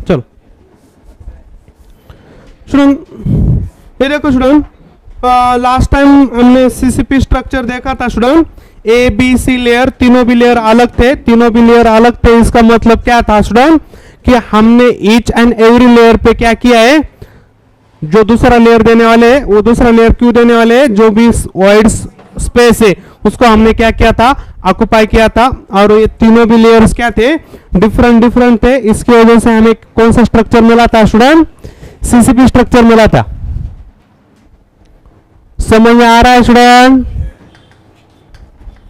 चलो स्टूडेंट, ये देखो स्टूडेंट, लास्ट टाइम हमने सीसीपी स्ट्रक्चर देखा था student. A B C layer, तीनों भी लेयर अलग थे, तीनों भी लेयर अलग थे। इसका मतलब क्या था स्टूडेंट कि हमने ईच एंड एवरी लेयर पे क्या किया है, जो दूसरा लेयर देने वाले है वो दूसरा लेयर क्यों देने वाले है, जो भी वाइड स्पेस है उसको हमने क्या किया था, ऑक्युपाई किया था। और ये तीनों भी लेयर्स क्या थे, डिफरेंट डिफरेंट थे। इसकी वजह से हमें कौन सा स्ट्रक्चर मिला था स्टूडेंट, सीसीपी स्ट्रक्चर मिला था। समझ में आ रहा है स्टूडेंट?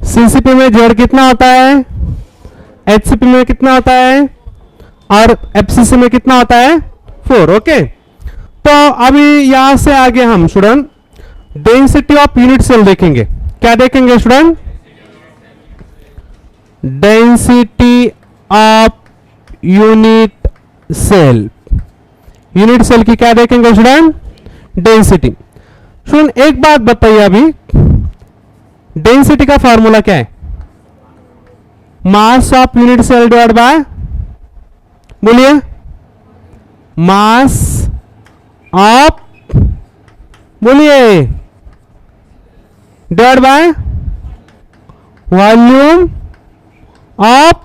सीसीपी में जेड कितना होता है, एचसीपी में कितना होता है और एफसीसी में कितना होता है, 4। ओके, तो अभी यहां से आगे हम student density of unit cell देखेंगे। क्या देखेंगे student? Density of unit cell. Unit cell की क्या देखेंगे स्टूडेंट? डेंसिटी। स्टूडेंट एक बात बताइए, अभी डेंसिटी का फॉर्मूला क्या है? Mass of unit cell divide by, बोलिए, मास ऑफ, बोलिए, divide by volume of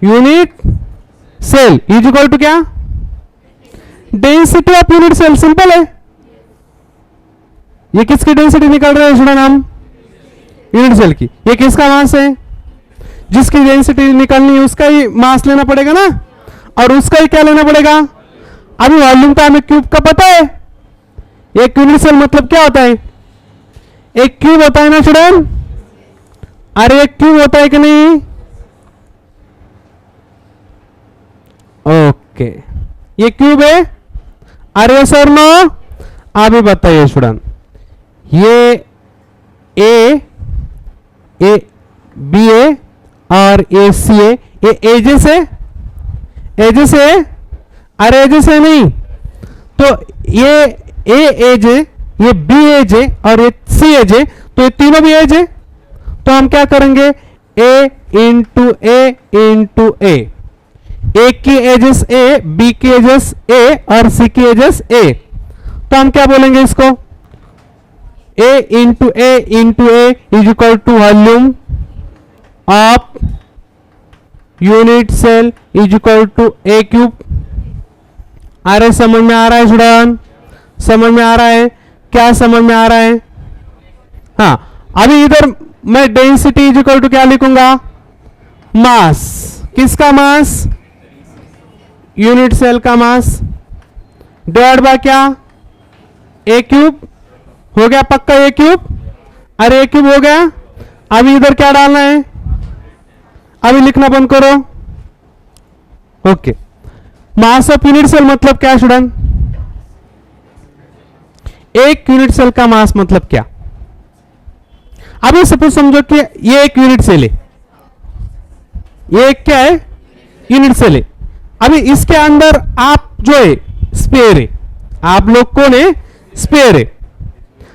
unit cell is equal to क्या? Density of unit cell. Simple है। ये किसकी डेंसिटी निकाल रहे हैं स्टूडेंट हम? यूनिट सेल की। ये किसका मास है? जिसकी डेंसिटी निकालनी है उसका ही मास लेना पड़ेगा ना, और उसका ही क्या लेना पड़ेगा? अभी वॉल्यूम का हमें क्यूब का पता है। एक यूनिट सेल मतलब क्या होता है? एक क्यूब होता है ना स्टूडेंट? अरे एक क्यूब होता है कि नहीं? ओके, ये क्यूब है। अरे सर नो, अभी बताइए स्टूडेंट, ये ए बी ए और ए सी ए, ये एजेस है, एजेस है। अरे एजेस है नहीं, तो ये ए एज है, ये बी एज है और ये सी एज है, तो ये तीनों भी एज है। तो हम क्या करेंगे? ए इंटू ए, ए की एजेस ए, बी की एजेस ए और सी की एजेस ए। तो हम क्या बोलेंगे इसको? A into a is equal to volume of unit cell is equal to A cube. अरे समझ में आ रहा है स्टूडेंट? समझ में आ रहा है? क्या समझ में आ रहा है? हाँ, अभी इधर मैं डेंसिटी इज इक्वल टू क्या लिखूंगा? मास। किसका मास? यूनिट सेल का मास डिवाइड बाय क्या? ए क्यूब। हो गया पक्का ए क्यूब? अरे ए क्यूब हो गया। अभी इधर क्या डालना है? अभी लिखना बंद करो। Okay, mass of unit cell मतलब क्या स्टूडेंट? एक यूनिट सेल का मास मतलब क्या? अभी सपोज समझो कि ये एक यूनिट सेल है, ये एक क्या है? यूनिट सेल है। अभी इसके अंदर आप जो है स्पेयर है, आप लोग कौन है? स्पेयर है।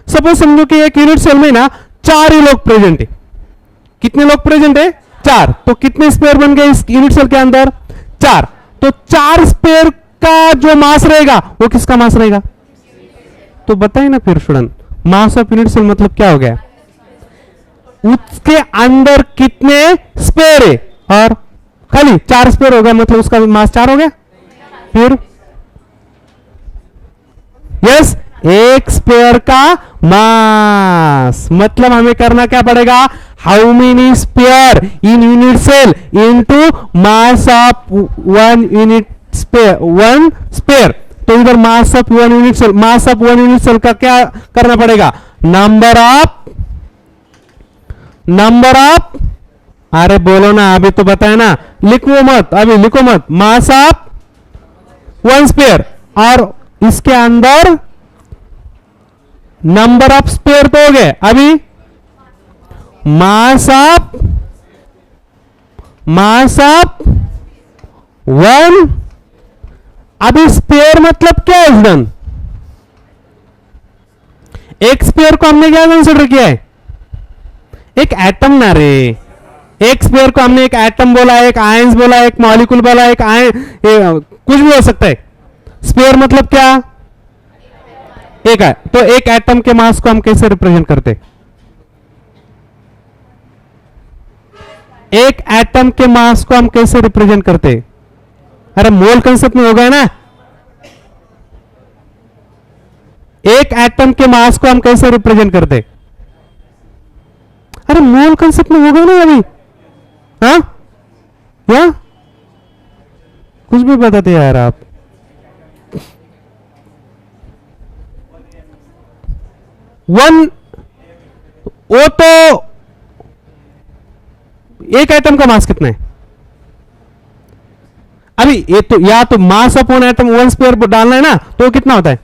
सपोज समझो कि एक यूनिट सेल में ना 4 ही लोग प्रेजेंट है। कितने लोग प्रेजेंट है? 4। तो कितने स्पेयर बन गए इस यूनिट सेल के अंदर? 4। तो 4 स्पेयर का जो मास रहेगा वो किसका मास रहेगा? तो बताइए ना फिर student, mass of unit cell मतलब क्या हो गया? उसके अंदर कितने स्पेयर है, और खाली 4 स्पेयर हो गया मतलब उसका मास 4 हो गया। फिर यस, एक स्पेयर का मास मतलब हमें करना क्या पड़ेगा? How many sphere in unit cell into mass of 1 unit sphere, 1 sphere. तो इधर mass of 1 unit cell, mass of 1 unit cell का क्या करना पड़ेगा? नंबर ऑफ, अरे बोलो ना, अभी तो बताया ना, लिखो मत, अभी लिखो मत। मास ऑफ 1 स्पेयर और इसके अंदर नंबर ऑफ स्पेयर तो हो गए। अभी मास ऑफ 1, अभी स्पेयर मतलब क्या है स्टूडेंट? एक स्पेयर को हमने क्या कंसिडर किया है? एक एटम ना रे, एक स्पेयर को हमने एक एटम बोला, एक आयंस बोला, एक मॉलिक्यूल बोला, एक कुछ भी हो सकता है। स्पेयर मतलब क्या? एक है। तो एक एटम के मास को हम कैसे रिप्रेजेंट करते? एक एटम के मास को हम कैसे रिप्रेजेंट करते? अरे मोल कंसेप्ट में हो गया ना। एक एटम के मास को हम कैसे रिप्रेजेंट करते? अरे मोल कंसेप्ट में हो गया ना अभी। हाँ या कुछ भी बताते यार आप। वन, वो तो एक एटम का मास कितना है? अभी ये तो या तो mass upon atom one square डालना है ना, तो कितना होता है?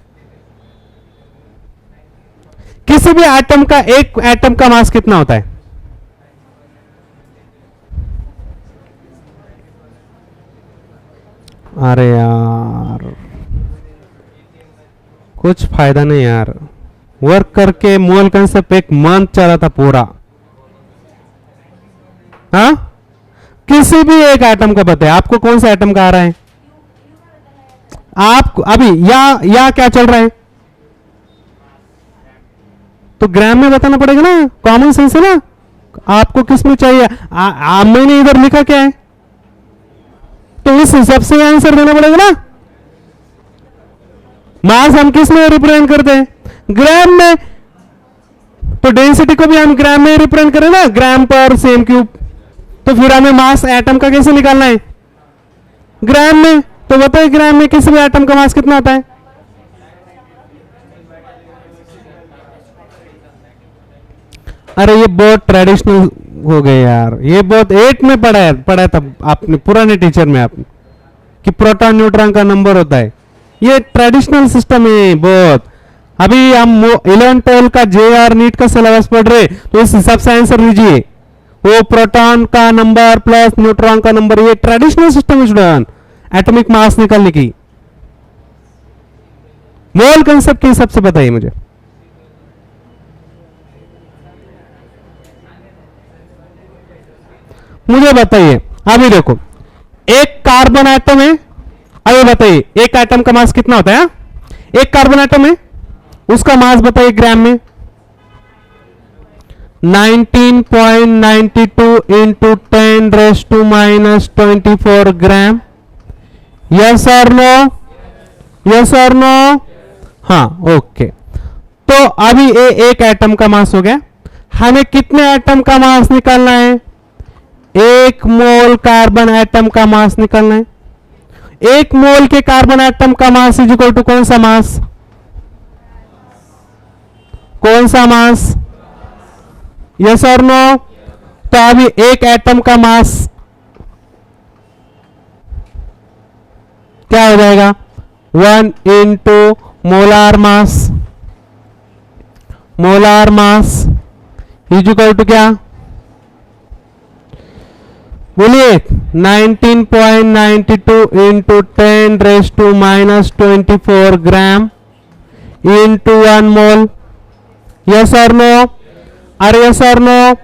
किसी भी एटम का, एक एटम का मास कितना होता है? अरे यार कुछ फायदा नहीं यार, वर्क करके मोल कंसेप्ट एक मंथ चला था पूरा। हाँ, किसी भी एक एटम का बताए, आपको कौन सा एटम का आ रहा है? आप अभी या क्या चल रहा है? तो ग्राम में बताना पड़ेगा ना, कॉमन सेंस है ना। आपको किस में चाहिए? मैंने इधर लिखा क्या है, तो इस हिसाब से आंसर देना पड़ेगा ना। मास हम किस में रिप्रेजेंट करते हैं? ग्राम में। तो डेंसिटी को भी हम ग्राम में रिप्रेजेंट करें ना, ग्राम पर सेम क्यूब। तो फिर हमें मास एटम का कैसे निकालना है? ग्राम में। तो बताइए ग्राम में किसी भी एटम का मास कितना आता है? अरे ये बहुत ट्रेडिशनल हो गए यार, ये बहुत 8 में पढ़ा था आपने पुराने टीचर में आप कि प्रोटॉन न्यूट्रॉन का नंबर होता है। ये ट्रेडिशनल सिस्टम है बहुत। अभी हम 11-12 का जेआर नीट का सिलेबस पढ़ रहे, तो इस हिसाब से आंसर लीजिए। वो प्रोटॉन का नंबर प्लस न्यूट्रॉन का नंबर, ये ट्रेडिशनल सिस्टम है स्टूडेंट, एटॉमिक मास निकालने की। मोल कंसेप्ट के हिसाब से बताइए मुझे। मुझे बताइए, अभी देखो एक कार्बन एटम है। अभी बताइए एक एटम का मास कितना होता है? एक कार्बन एटम है, उसका मास बताइए ग्राम में। 19.92 इंटू 10⁻⁻24 ग्राम। यस और नो? यस और नो? हाँ ओके। तो अभी एक एटम का मास हो गया। हमें कितने एटम का मास निकालना है? 1 मोल कार्बन एटम का मास निकालना है। 1 मोल के कार्बन एटम का मास इज इक्वल टू कौन सा मास? कौन सा मास? यस और नो? तो अभी एक एटम का मास क्या हो जाएगा? 1 into molar mass. Molar mass is equal to क्या? बोलिए। 19.92 into 10⁻⁻24 gram into 1 mole. Yes और नो? अरे यस और नो?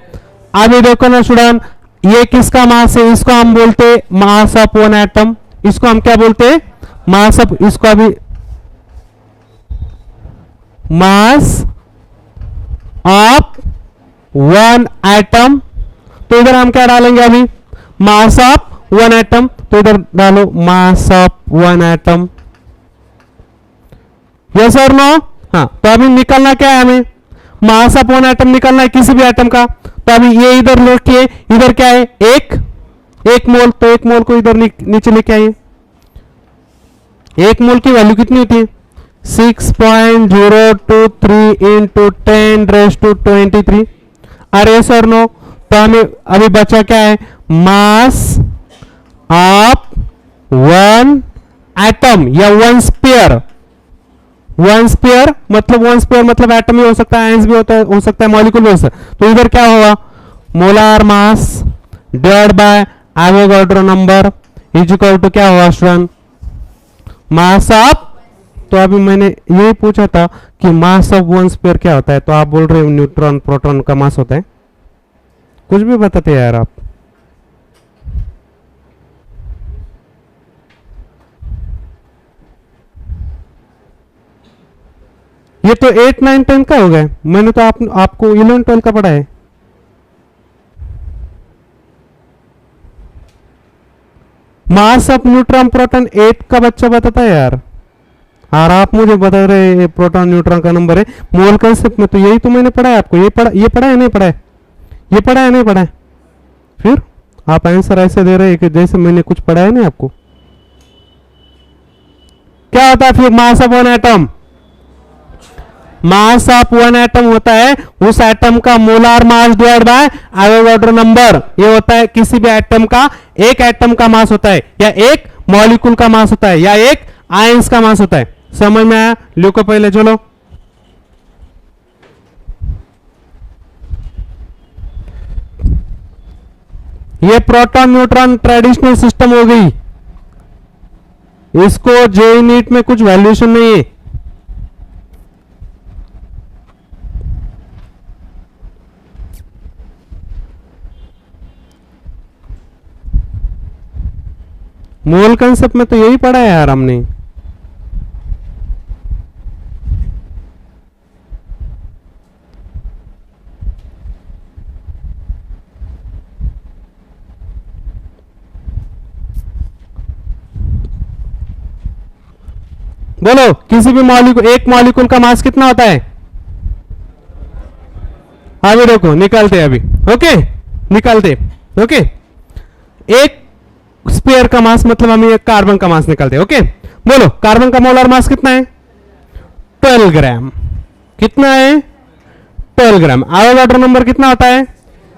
अभी देखो ना स्टूडेंट, ये किसका मास है? इसको हम बोलते मास ऑफ वन एटम। इसको हम क्या बोलते? मास ऑफ, इसको अभी मास ऑफ वन एटम। तो इधर हम क्या डालेंगे अभी? मास ऑफ वन एटम। तो इधर डालो mass of one atom. Yes और नो? हाँ, तो अभी निकलना क्या है हमें? मास ऑफ वन एटम निकलना है किसी भी एटम का। तो अभी ये इधर लेके, इधर क्या है? एक मोल। तो एक मोल को इधर नीचे लेके आइए। एक मोल की वैल्यू कितनी होती है? 6.023 इंटू 10⁻23। अरे सर नो? तो हमें अभी बचा क्या है? मास ऑफ वन एटम या वन स्पेयर। वन स्पेयर मतलब एटम ही हो सकता है, आयंस भी हो सकता है, मॉलिक्यूल भी हो सकता है। तो इधर क्या होगा? Molar mass divide by Avogadro number is equal to क्या होगा स्टूडेंट? Mass of. तो अभी मैंने ये पूछा था कि मास ऑफ वन स्पेयर क्या होता है, तो आप बोल रहे हो न्यूट्रॉन प्रोटॉन का मास होता है। कुछ भी बताते यार आप। ये तो 8 9 10 का हो गया, मैंने तो आपको 11 12 का पढ़ा है। मास ऑफ न्यूट्रॉन प्रोटॉन 8 का बच्चा बताता है यार, और आप मुझे बता रहे प्रोटॉन न्यूट्रॉन का नंबर है। मोल कंसेप्ट में तो यही तो मैंने पढ़ा है आपको, ये पढ़ा है नहीं पढ़ा है, ये पढ़ा है नहीं पढ़ा है, फिर आप आंसर ऐसे दे रहे हैं कि जैसे मैंने कुछ पढ़ा है नहीं आपको। क्या होता है फिर मास of one atom? Mass of one atom होता है उस एटम का molar mass divide by Avogadro number. ये होता है किसी भी एटम का, एक एटम का मास होता है, या एक मॉलिक्यूल का मास होता है, या एक आयंस का मास होता है। समझ में आया? लिखो पहले, चलो। ये प्रोटॉन न्यूट्रॉन ट्रेडिशनल सिस्टम हो गई, इसको जेईई नीट में कुछ वैल्यूएशन नहीं है। मोल कंसेप्ट में तो यही पढ़ा है यार हमने। बोलो, किसी भी मॉलिक्यूल, एक मॉलिक्यूल का मास कितना होता है? अभी देखो निकालते अभी, ओके निकालते, ओके। एक स्पेयर का मास मतलब हम एक कार्बन का मास निकालते हैं, ओके। बोलो कार्बन का मोलर मास कितना है? 12 ग्राम। कितना है? 12 ग्राम। एवोगाड्रो नंबर कितना होता है?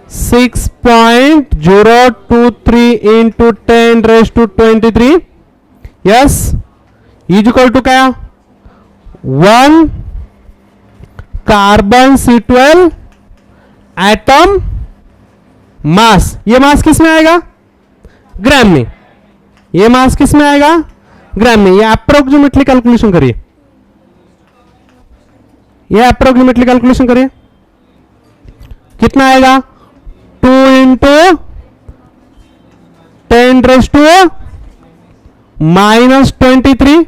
6.023 into 10⁻23। Yes, is equal to क्या? 1 कार्बन C12 एटम मास। ये मास किस में आएगा? ग्राम में। ये मास किस में आएगा? ग्राम में। ये अप्रोक्सीमेटली कैलकुलेशन करिए, ये अप्रोक्सीमेटली कैलकुलेशन करिए, कितना आएगा? 2 इंटू 10⁻23।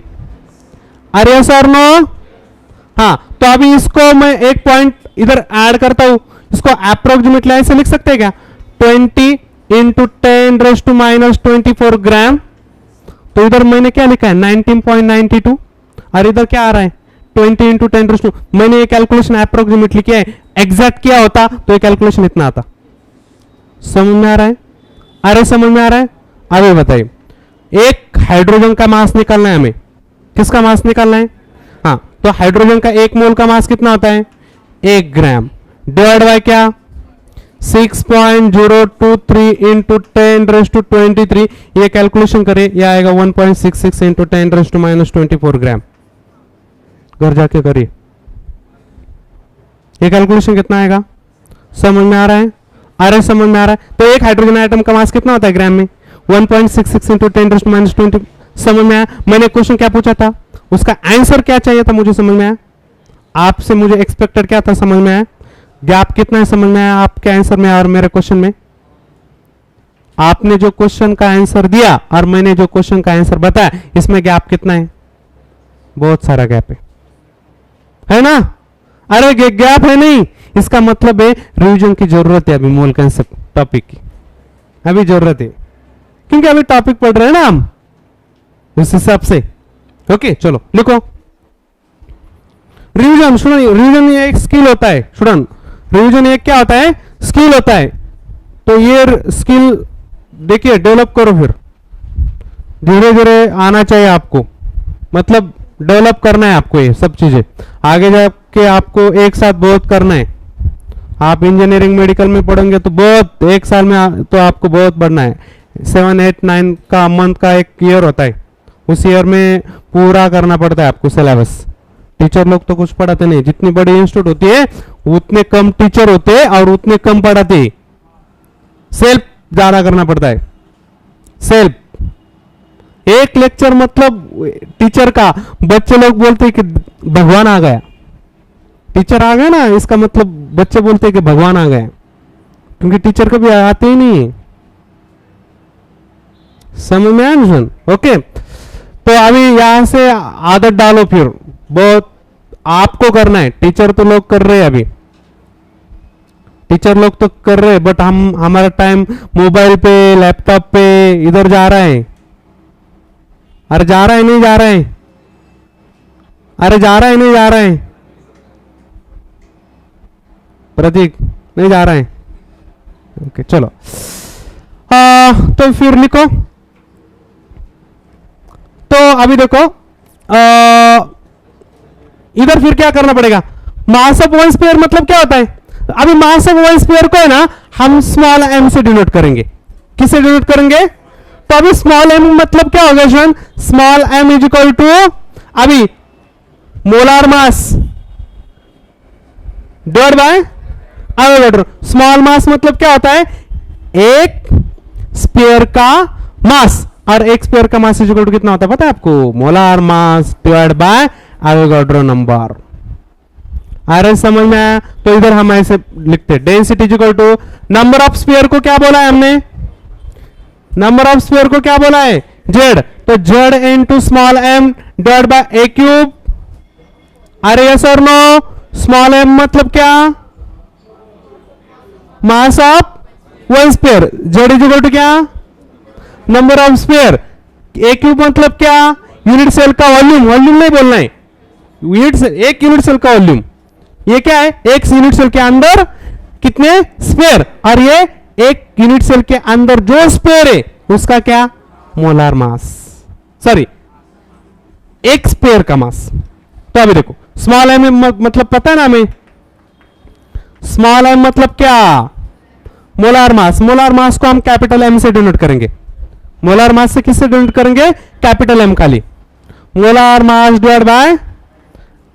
अरे सर नो। हाँ, तो अभी इसको मैं एक पॉइंट इधर ऐड करता हूं, इसको अप्रोक्सीमेटली ऐसे लिख सकते हैं क्या? 20 इंटू 10⁻24 ग्राम। तो इधर मैंने क्या लिखा है? 19.92। और इधर क्या आ रहा है? 20 इंटू 10⁻। मैंने ये कैलकुलेशन अप्रोक्सीमेटली किया है, एग्जैक्ट किया होता तो ये कैलकुलेशन इतना आता। समझ में आ रहा है? अरे समझ में आ रहा है? अभी बताइए, एक हाइड्रोजन का मास निकालना है हमें। किसका मास निकालना है? हाँ, तो हाइड्रोजन का एक मोल का मास कितना होता है? 1 ग्राम डिवाइड बाय क्या? 6.023 इंटू 10⁻23। ये कैलकुलेशन करें, यह आएगा 1.66 इंटू 10⁻24 ग्राम। घर जाके करिए, ये कैलकुलेशन कितना आएगा? समझ में आ रहा है? अरे समझ में आ रहा है? तो एक हाइड्रोजन आइटम का मास कितना होता है ग्राम में? 1.66 इंटू 10⁻20। समझ में आया? मैंने क्वेश्चन क्या पूछा था, उसका आंसर क्या चाहिए था, मुझे समझ में आया? आपसे मुझे एक्सपेक्टेड क्या था, समझ में आया? गैप कितना है, समझ में आया आपके आंसर में और मेरे क्वेश्चन में? आपने जो क्वेश्चन का आंसर दिया और मैंने जो क्वेश्चन का आंसर बताया, इसमें गैप कितना है? बहुत सारा गैप है ना? अरे गैप है नहीं, इसका मतलब है रिवीजन की जरूरत है अभी मोल कंसेप्ट टॉपिक की, अभी जरूरत है, क्योंकि अभी टॉपिक पढ़ रहे हैं ना हम, उस हिसाब से। ओके चलो लिखो रिवीजन। स्टूडेंट रिवीजन ये एक स्किल होता है, स्टूडेंट रिवीजन एक क्या होता है? स्किल होता है। तो ये स्किल देखिए डेवलप करो, फिर धीरे धीरे आना चाहिए आपको, मतलब डेवलप करना है आपको ये सब चीजें, आगे जाके आपको एक साथ बहुत करना है। आप इंजीनियरिंग मेडिकल में पढ़ेंगे तो बहुत, एक साल में तो आपको बहुत बढ़ना है। 7 8 9 का मंथ का एक ईयर होता है, उस ईयर में पूरा करना पड़ता है आपको सिलेबस। टीचर लोग तो कुछ पढ़ाते नहीं, जितनी बड़ी इंस्टीट्यूट होती है उतने कम टीचर होते हैं और उतने कम पढ़ाते हैं। सेल्फ ज्यादा करना पड़ता है, सेल्फ। एक लेक्चर मतलब टीचर का, बच्चे लोग बोलते हैं कि भगवान आ गया, टीचर आ गया ना, इसका मतलब बच्चे बोलते हैं कि भगवान आ गया, क्योंकि टीचर कभी आते ही नहीं है। समझ में आया? ओके, तो अभी यहां से आदत डालो, फिर बहुत आपको करना है, टीचर तो लोग कर रहे हैं अभी, टीचर लोग तो कर रहे हैं, बट हमारा टाइम मोबाइल पे लैपटॉप पे इधर जा रहा है। अरे जा रहा है नहीं जा रहा है, अरे जा रहा है नहीं जा रहा है, प्रतीक नहीं जा रहा है। ओके चलो, तो फिर लिखो। तो अभी देखो इधर फिर क्या करना पड़ेगा, मास ऑफ वन स्फीयर मतलब क्या होता है। अभी मास ऑफ वन स्फीयर को है ना हम स्मॉल एम से डिनोट करेंगे। किससे डिनोट करेंगे, तो अभी स्मॉल एम मतलब क्या होगा शन, small m is equal to अभी molar mass divide by Avogadro. Small mass मतलब क्या होता है, एक स्फीयर का मास, और एक स्फीयर का मास इज इक्वल टू कितना होता है पता है आपको, molar mass divide by Avogadro number. आ रहा है समझ में आया। तो इधर हम ऐसे लिखते हैं density is equal to number of sphere को क्या बोला है हमने, नंबर ऑफ स्फीयर को क्या बोला है, जेड। तो Z into small m divide by A cube. अरे यस और नो, स्मॉल एम मतलब क्या, mass of one sphere, Z is equal to क्या, number of sphere. A cube मतलब क्या, यूनिट सेल का वॉल्यूम, वॉल्यूम नहीं बोलना है, यूनिट सेल, एक यूनिट सेल का वॉल्यूम। ये क्या है, एक यूनिट सेल के अंदर कितने स्फीयर, और ये एक यूनिट सेल के अंदर जो स्फीयर है उसका क्या, मोलार मास, सॉरी एक स्फीयर का मास। तो अभी देखो स्मॉल एम मतलब पता है ना हमें, स्मॉल एम मतलब क्या, मोलार मास। मोलार मास को हम कैपिटल एम से डिनोट करेंगे। मोलार मास से किससे डिनोट करेंगे, कैपिटल एम खाली। Molar mass divide by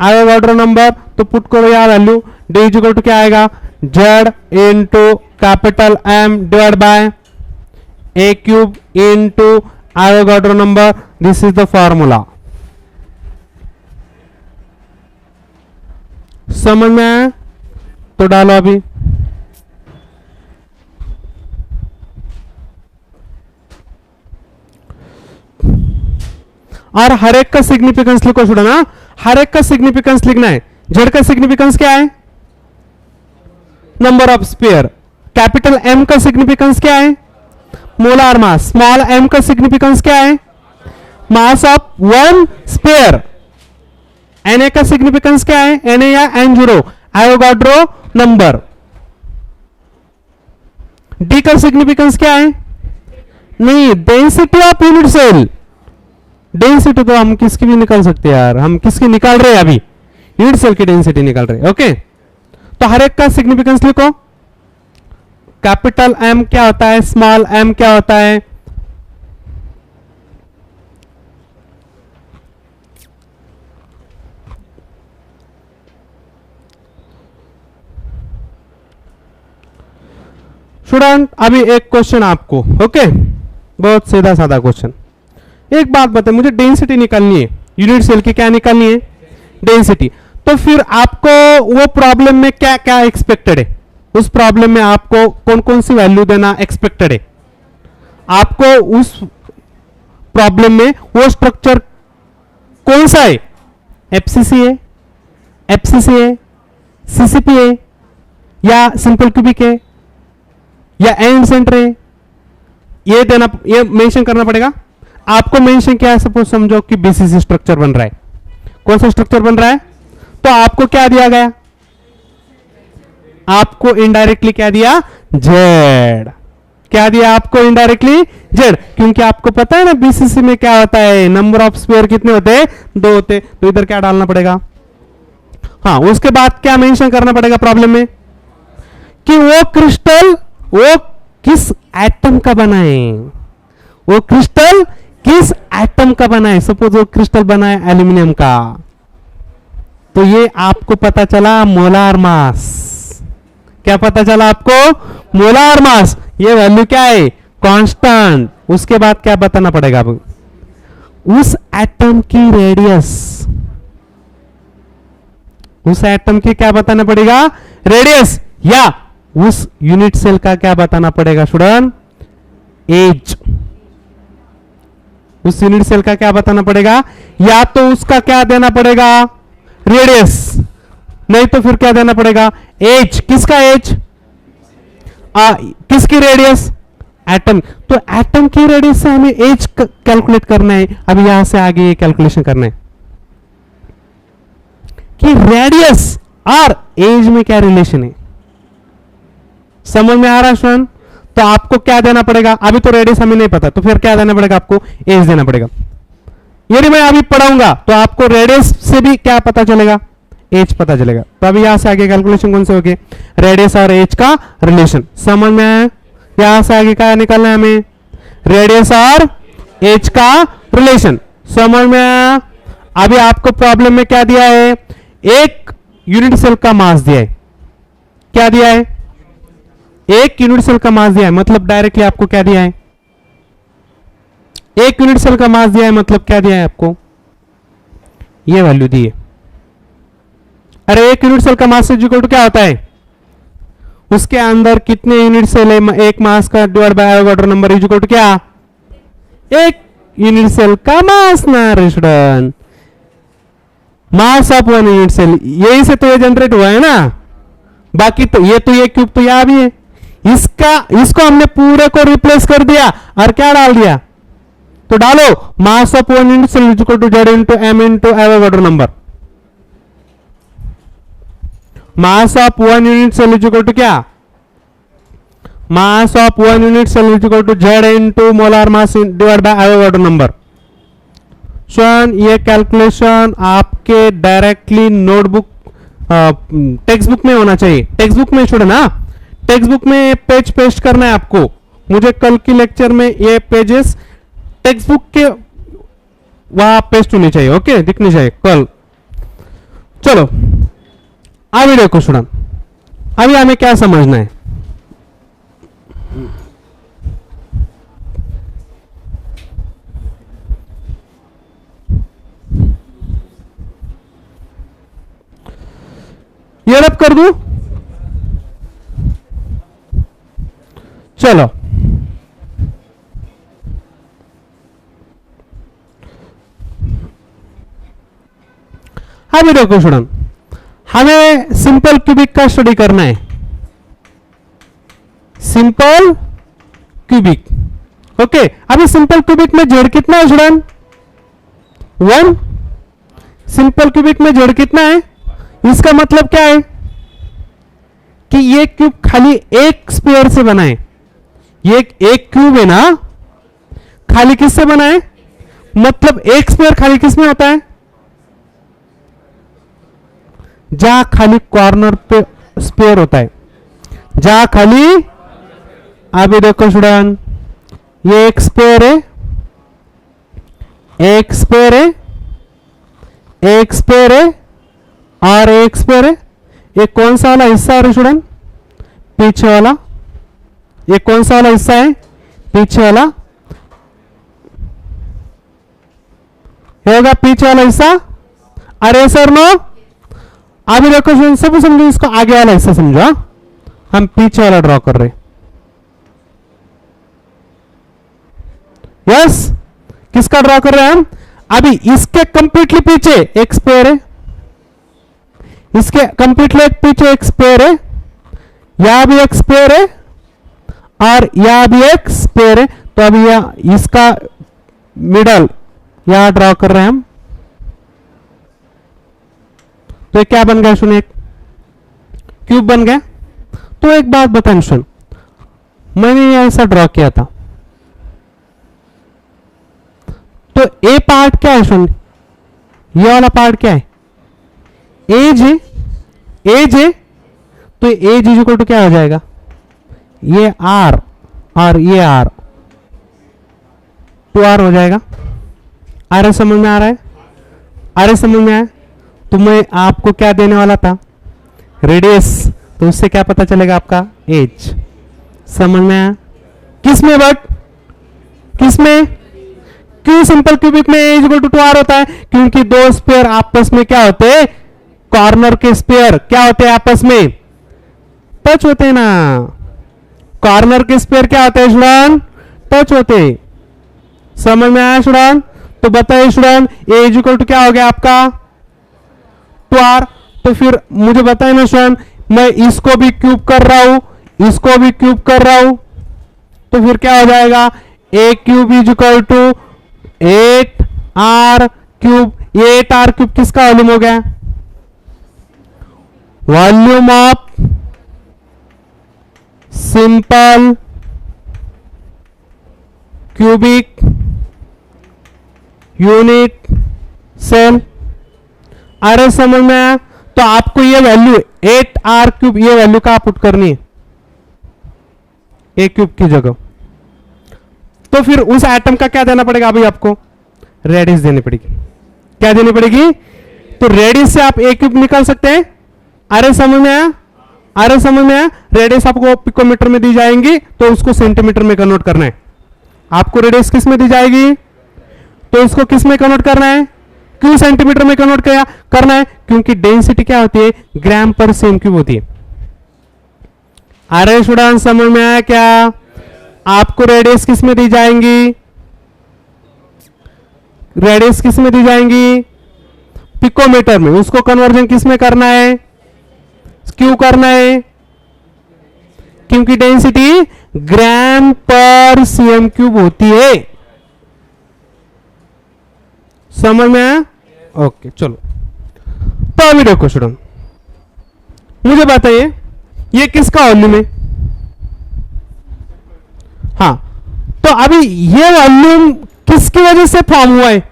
Avogadro number. तो पुट करो यार value, D is equal to क्या आएगा, Z into capital M divide by A cube into Avogadro number. This is the formula. समझ में आया, तो डालो अभी। और हर एक का सिग्निफिकेंस लिखो छोड़ा ना, हर एक का सिग्निफिकेंस लिखना है। जेड का सिग्निफिकेंस क्या है, number of sphere. Capital M का सिग्निफिकेंस क्या है, मोलार मास। स्मॉल एम का सिग्निफिकेंस क्या है, mass of one sphere. N का सिग्निफिकेंस क्या है, एन या N0 एवोगाड्रो नंबर। डी का सिग्निफिकेंस क्या है, नहीं density of unit cell. Density तो हम किसकी भी निकाल सकते हैं यार, हम किसकी निकाल रहे हैं अभी, यूनिट सेल की डेंसिटी निकाल रहे हैं। ओके, तो हर एक का सिग्निफिकेंस लिखो। कैपिटल एम क्या होता है, स्मॉल एम क्या होता है, स्टूडेंट अभी एक क्वेश्चन आपको, ओके बहुत सीधा साधा क्वेश्चन। एक बात बताए, मुझे डेंसिटी निकालनी है, यूनिट सेल की क्या निकालनी है, डेंसिटी। तो फिर आपको वो प्रॉब्लम में क्या क्या एक्सपेक्टेड है, उस प्रॉब्लम में आपको कौन कौन सी वैल्यू देना एक्सपेक्टेड है। आपको उस प्रॉब्लम में वो स्ट्रक्चर कौन सा है, एफसीसी है, एफसीसी है, सीसीपी है, या सिंपल क्यूबिक है, या एंड सेंटर है, ये देना, ये मेंशन करना पड़ेगा। आपको मेंशन क्या है, सपोज समझो कि बीसीसी स्ट्रक्चर बन रहा है। कौन सा स्ट्रक्चर बन रहा है, तो आपको क्या दिया गया, आपको इनडायरेक्टली क्या दिया, जेड। क्या दिया आपको इनडायरेक्टली, जेड, क्योंकि आपको पता है ना बीसीसी में क्या होता है, नंबर ऑफ स्फीयर कितने होते हैं, 2 होते। तो इधर क्या डालना पड़ेगा, हाँ उसके बाद क्या मेंशन करना पड़ेगा प्रॉब्लम में, कि वो क्रिस्टल वो किस एटम का बना है, वो क्रिस्टल किस एटम का बना है। सपोज वो क्रिस्टल बना है एल्यूमिनियम का, तो ये आपको पता चला मोलार मास। क्या पता चला आपको, मोलार मास। ये वैल्यू क्या है, कांस्टेंट। उसके बाद क्या बताना पड़ेगा, अब उस एटम की रेडियस, उस एटम की क्या बताना पड़ेगा, रेडियस, या उस यूनिट सेल का क्या बताना पड़ेगा स्टूडेंट, एज। उस यूनिट सेल का क्या बताना पड़ेगा, या तो उसका क्या देना पड़ेगा, रेडियस, नहीं तो फिर क्या देना पड़ेगा, एज। किसका एज, किसकी रेडियस, एटम। तो एटम की रेडियस से हमें एज कैलकुलेट करना है। अब यहां से आगे ये कैलकुलेशन करना है कि रेडियस और एज में क्या रिलेशन है। समझ में आ रहा है स्टूडेंट? तो आपको क्या देना पड़ेगा, अभी तो रेडियस हमें नहीं पता, तो फिर क्या देना पड़ेगा, आपको एज देना पड़ेगा। यदि मैं अभी पढ़ाऊंगा तो आपको रेडियस से भी क्या पता चलेगा, एज पता चलेगा। तो अभी यहां से आगे कैलकुलेशन कौन से होगी, रेडियस और एज का रिलेशन। समझ में आया? यहां से आगे क्या निकालना है हमें, रेडियस और एज का रिलेशन। समझ में आया? अभी आपको प्रॉब्लम में क्या दिया है, एक यूनिट सेल का मास दिया है। क्या दिया है, एक यूनिट सेल का मास दिया है, मतलब डायरेक्टली आपको क्या दिया है, एक यूनिट सेल का मास दिया है, मतलब क्या दिया है आपको, ये वैल्यू दी है। अरे एक यूनिट सेल का मास इक्वल टू क्या होता है, उसके अंदर कितने यूनिट सेल है, एक मास का divide by Avogadro number equal to क्या, एक यूनिट सेल का मास ना student, mass of one unit cell. यही से तो ये जनरेट हुआ है ना, बाकी तो ये क्यूब तो यहां भी है। इसको हमने पूरे को रिप्लेस कर दिया और क्या डाल दिया, तो डालो mass of one unit cell equal to Z into m into Avogadro number. Mass of one unit cell equal to क्या, mass of one unit cell equal to Z into molar mass divide by Avogadro number. ये calculation आपके directly notebook textbook में होना चाहिए। Textbook में छोड़े ना, textbook में पेज पेस्ट करना है आपको। मुझे कल की लेक्चर में ये पेजेस टेक्स्ट बुक के वहां पेस्ट होनी चाहिए, ओके, दिखनी चाहिए कल। चलो अभी देखो स्टूडेंट, अभी हमें क्या समझना है, ये रब कर दूं, चलो अभी देखो स्टूडेंट, हमें सिंपल क्यूबिक का स्टडी करना है। Simple cubic, okay. अभी सिंपल क्यूबिक में जेड कितना है स्टूडेंट, 1। सिंपल क्यूबिक में जेड कितना है, इसका मतलब क्या है कि ये क्यूब खाली एक स्पेयर से बना है। ये एक क्यूब है ना, खाली किससे बना है, मतलब एक स्पेयर खाली किस में होता है, जहां खाली कॉर्नर पे स्पेयर होता है, जहां खाली। अभी देखो स्टूडेंट, ये एक स्पेयर है, एक स्पेयर है, एक स्पेयर है और एक स्पेयर है। ये कौन सा वाला हिस्सा है स्टूडेंट, पीछे वाला। ये कौन सा वाला हिस्सा है, पीछे वाला, होगा पीछे वाला हिस्सा। अरे सर नो, अभी देखो सब समझो, इसको आगे वाला हिस्सा समझो। हम पीछे वाला ड्रॉ कर रहे, यस, किसका ड्रॉ कर रहे हैं हम, अभी इसके कंप्लीटली पीछे एक स्पेयर है, इसके कंप्लीटली एक पीछे एक स्पेयर है, यहां भी एक स्पेयर है और यहां भी एक स्पेयर है। तो अभी यह इसका मिडल यहां ड्रॉ कर रहे हैं हम। तो क्या बन गया सुनिए, क्यूब बन गया। तो एक बात बताएं सुन, मैंने ऐसा ड्रॉ किया था, तो ए पार्ट क्या है सुन, ये वाला पार्ट क्या है, एज है, एज है। तो एज इज इक्वल टू क्या हो जाएगा, ये आर और ये आर, 2r हो जाएगा। आर समझ में आ रहा है, आर समझ में आया। तो मैं आपको क्या देने वाला था, रेडियस, तो उससे क्या पता चलेगा आपका एज। समझ में आया, किसमें, बट किसमें, क्यों सिंपल क्यूबिक में एज इक्वल टू 2r होता है, क्योंकि दो स्पेयर आपस में क्या होते हैं, कॉर्नर के स्पेयर क्या होते हैं, आपस में टच होते हैं ना। कॉर्नर के स्पेयर क्या होते हैं स्टूडेंट, टच होते हैं। समझ में आया स्टूडेंट। तो बताइए स्टूडेंट, ए इक्वल टू क्या हो गया आपका 2r, तो फिर मुझे बताए ना स्वयं, मैं इसको भी क्यूब कर रहा हूं, इसको भी क्यूब कर रहा हूं, तो फिर क्या हो जाएगा, a cube is equal to 8r cube. ये 8r क्यूब किसका वॉल्यूम हो गया, volume of simple cubic unit cell. अरे समझ में आया, तो आपको ये वैल्यू 8r क्यूब, ये वैल्यू का पुट करनी है a क्यूब की जगह, तो फिर उस एटम का क्या देना पड़ेगा अभी आपको, रेडियस देनी पड़ेगी। क्या देनी पड़ेगी, तो रेडियस से आप a क्यूब निकाल सकते हैं। अरे समझ में आया, अरे समझ में आया, रेडियस आपको पिकोमीटर में दी जाएंगी तो उसको सेंटीमीटर में कन्वर्ट करना है। आपको रेडियस किस में दी जाएगी, तो इसको किस में कन्वर्ट करना है, क्यों सेंटीमीटर में कन्वर्ट करना है, क्योंकि डेंसिटी क्या होती है, ग्राम पर सेम क्यूब होती है। अरे स्टूडेंट समझ में आया क्या, आपको रेडियस किस में दी जाएंगी, रेडियस किस में दी जाएंगी, पिकोमीटर में, उसको कन्वर्जन किस में करना है, क्यों करना है, क्योंकि डेंसिटी ग्राम पर सीएम क्यूब होती है। समझ में आया, ओके चलो। तो अभी देखो स्टूडेंट, मुझे बताइए ये किसका वॉल्यूम है, हाँ, तो अभी ये वॉल्यूम किसकी वजह से फॉर्म हुआ है,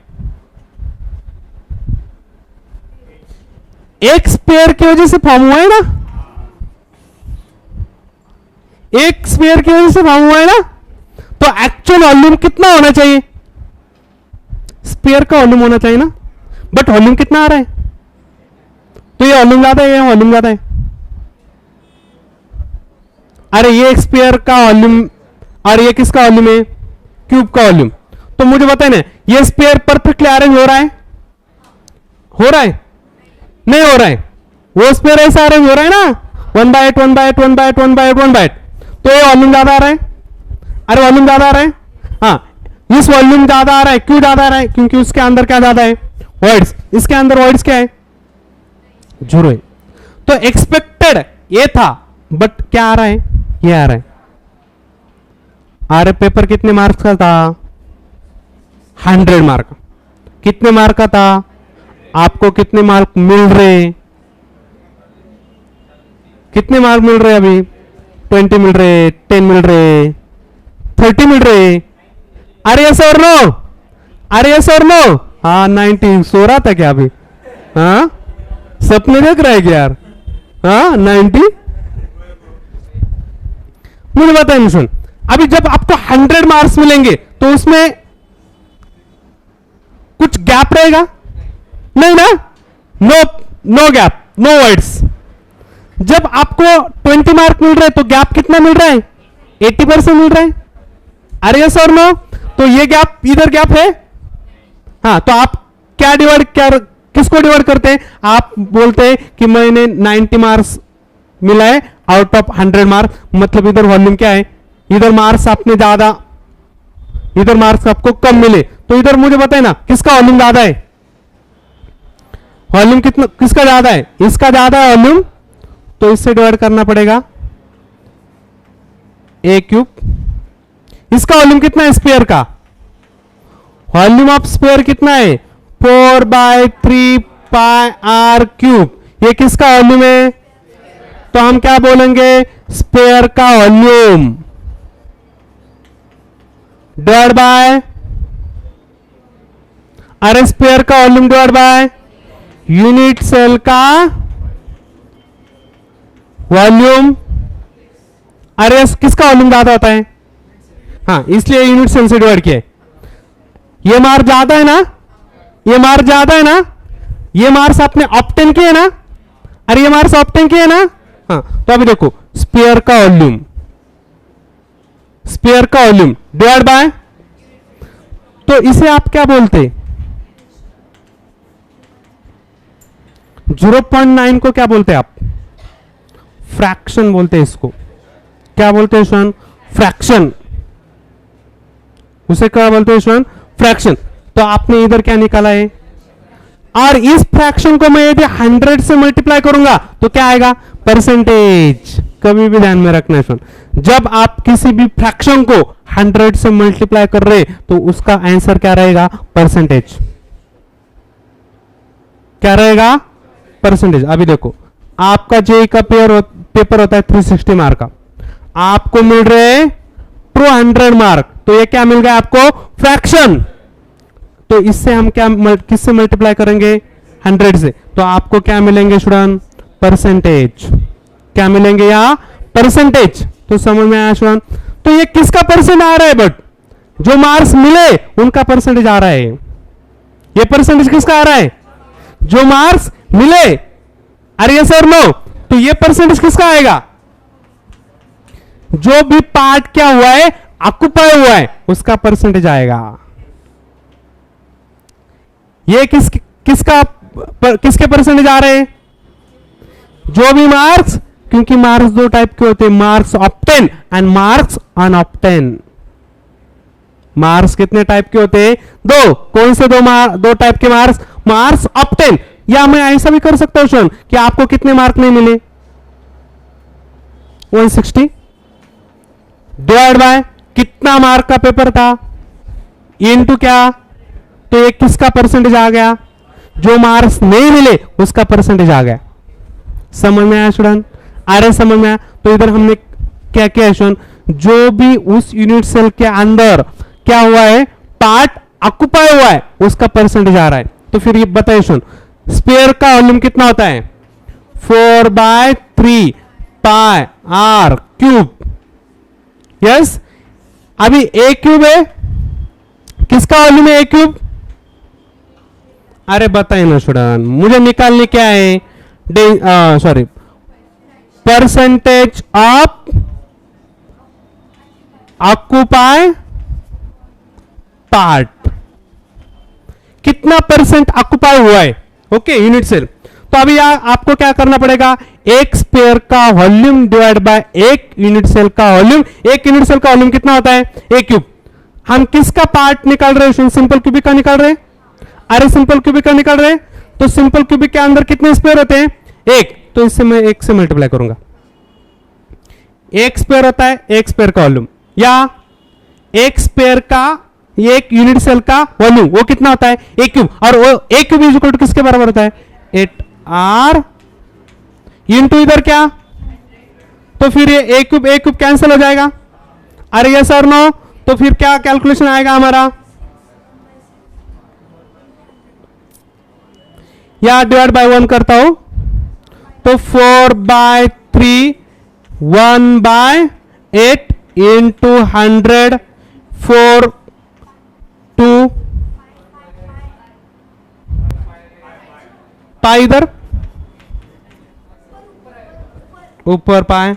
एक स्पेयर की वजह से फॉर्म हुआ है ना, एक स्पेयर की वजह से फॉर्म हुआ है ना, तो एक्चुअल वॉल्यूम कितना होना चाहिए, स्पेयर का वॉल्यूम होना चाहिए ना, बट वॉल्यूम कितना आ रहा है, तो ये वॉल्यूम ज्यादा है, ये वॉल्यूम ज्यादा है। अरे ये एक स्पेयर का वॉल्यूम और ये किसका वॉल्यूम है, क्यूब का वॉल्यूम, तो मुझे बताए ना ये स्पेयर परफेक्टली अरेंज हो रहा है, हो रहा है, नहीं हो रहा है, वो स्पेयर ऐसा अरेंज हो रहा है ना, 1/8 1/8 1/8 1/8 1/8, तो ये वॉल्यूम ज्यादा आ रहा है। अरे वॉल्यूम ज्यादा आ रहा है, हाँ, इस वॉल्यूम ज्यादा आ रहा है, क्यों ज्यादा आ रहा है, क्योंकि उसके अंदर क्या ज्यादा है, वॉइड्स, इसके अंदर वॉइड्स क्या है, 0 है। तो एक्सपेक्टेड ये था, बट क्या आ रहा है, ये आ रहा है। अरे पेपर कितने मार्क्स का था, 100 मार्क, कितने मार्क का था, आपको कितने मार्क मिल रहे, कितने मार्क मिल रहे अभी, 20 मिल रहे, 10 मिल रहे, 30 मिल रहे। अरे यस और नो, अरे यस और नो, हाँ 90, सो रहा था क्या अभी, हाँ सपने देख रहा है क्या यार, हाँ 90। मुझे बताइए सुन, अभी जब आपको 100 मार्क्स मिलेंगे तो उसमें कुछ गैप रहेगा, नहीं ना, no no gap, no words. जब आपको 20 मार्क मिल रहे हैं तो गैप कितना मिल रहा है, 80% मिल रहा है। अरे यस और नो, तो ये गैप, इधर गैप है, हाँ, तो आप क्या डिवाइड, क्या किसको डिवाइड करते हैं, आप बोलते हैं कि मैंने 90 मार्क्स मिला है आउट ऑफ 100 मार्क्स, मतलब इधर वॉल्यूम क्या है, इधर मार्क्स आपने ज्यादा, इधर मार्क्स आपको कम मिले, तो इधर मुझे बताए ना किसका वॉल्यूम ज्यादा है, वॉल्यूम कितना, किसका ज्यादा है, इसका ज्यादा है वॉल्यूम, तो इससे डिवाइड करना पड़ेगा a क्यूब। इसका वॉल्यूम कितना है स्पेयर का, वॉल्यूम ऑफ स्पेयर कितना है, 4/3 पाई r क्यूब। ये किसका वॉल्यूम है, तो हम क्या बोलेंगे, स्पेयर का वॉल्यूम डिवाइड बाय, अरे स्पेयर का volume divide by unit cell का वॉल्यूम। अरे किसका वॉल्यूम ज्यादा होता है, हाँ, इसलिए यूनिट सेल से डिवाइड किया। ये मार्क ज्यादा है ना, ये मार्क ज्यादा है ना, ये मार्क्स आपने ऑप्टेन किए ना, अरे ये मार्क्स ऑप्टेन किए ना, हाँ, तो अभी देखो स्पेयर का वॉल्यूम, स्पेयर का वॉल्यूम डिवाइड बाय, तो इसे आप क्या बोलते, 0.9 को क्या बोलते हैं आप, फ्रैक्शन बोलते हैं इसको, क्या बोलते हैं स्वयं, फ्रैक्शन, उसे क्या बोलते हैं स्वयं, फ्रैक्शन। तो आपने इधर क्या निकाला है, और इस फ्रैक्शन को मैं यदि 100 से मल्टीप्लाई करूंगा तो क्या आएगा? परसेंटेज। कभी भी ध्यान में रखना सुन, जब आप किसी भी फ्रैक्शन को 100 से मल्टीप्लाई कर रहे तो उसका आंसर क्या रहेगा? परसेंटेज। क्या रहेगा? परसेंटेज। अभी देखो, आपका जेई का पेपर होता है 360 मार्क का, आपको मिल रहे 200 मार्क, तो ये क्या मिल गया आपको? फ्रैक्शन। तो इससे हम क्या किससे मल्टीप्लाई करेंगे? 100 से, तो आपको क्या मिलेंगे स्टूडेंट? परसेंटेज। क्या मिलेंगे यहाँ? परसेंटेज। तो समझ में आया स्टूडेंट? तो ये किसका परसेंट आ रहा है? बट जो मार्क्स मिले उनका परसेंटेज आ रहा है। ये परसेंटेज किसका आ रहा है? जो मार्क्स मिले। अरे यस और नो? तो ये परसेंटेज किसका आएगा? जो भी पार्ट क्या हुआ है? ऑक्युपाई हुआ है, उसका परसेंटेज आएगा। ये किसके परसेंटेज आ रहे हैं? जो भी मार्क्स, क्योंकि मार्क्स दो टाइप के होते हैं, marks obtain and marks unobtain. Marks कितने टाइप के होते हैं? दो। कौन से दो टाइप के मार्क्स? मार्क्स ऑब्टेन, या मैं ऐसा भी कर सकता हूं कि आपको कितने मार्क नहीं मिले? 160 डिवाइड बाय कितना मार्क का पेपर था इनटू क्या? तो ये किसका परसेंटेज आ गया? जो मार्क्स नहीं मिले उसका परसेंटेज आ गया। समझ में आया स्टूडेंट? अरे समझ में आया? तो इधर हमने क्या किया स्टूडेंट? जो भी उस यूनिट सेल के अंदर क्या हुआ है? पार्ट ऑक्युपाई हुआ है, उसका परसेंटेज आ रहा है। तो फिर ये बताइए स्टूडेंट, स्फीयर का वॉल्यूम कितना होता है? 4/3 पाई आर क्यूब। यस, अभी ए क्यूब है, किसका वॉल्यूम है? A cube. अरे बताइए ना स्टूडेंट, मुझे निकालने क्या है? Sorry, percentage of occupy part. कितना परसेंट ऑक्युपाई हुआ है? Okay, unit cell. तो अभी आपको क्या करना पड़ेगा? एक स्फीयर का वॉल्यूम डिवाइड बाय एक यूनिट सेल का वॉल्यूम। एक यूनिट सेल का वॉल्यूम कितना होता है? A cube. हम किसका पार्ट निकाल रहे हैं? सिंपल क्यूबिक का निकाल रहे हैं। अरे सिंपल क्यूबिक का निकाल रहे हैं, तो सिंपल क्यूबिक के अंदर कितने स्फीयर होते हैं? एक। तो इससे मैं एक से मल्टीप्लाई करूंगा। एक स्फीयर होता है, एक स्फीयर का वॉल्यूम, या एक स्फीयर का एक यूनिट सेल का वॉल्यूम, वो कितना होता है? A cube. और वो ए क्यूब इज इक्वल टू किसके बराबर होता है? 8r इंटू इधर क्या? तो फिर ये ए क्यूब कैंसिल हो जाएगा। अरे यस और नो? तो फिर क्या कैलकुलेशन आएगा हमारा? या डिवाइड बाय 1 करता हूं, तो 4/3 1/8 इंटू 100 4 2 पाई इधर ऊपर पाए।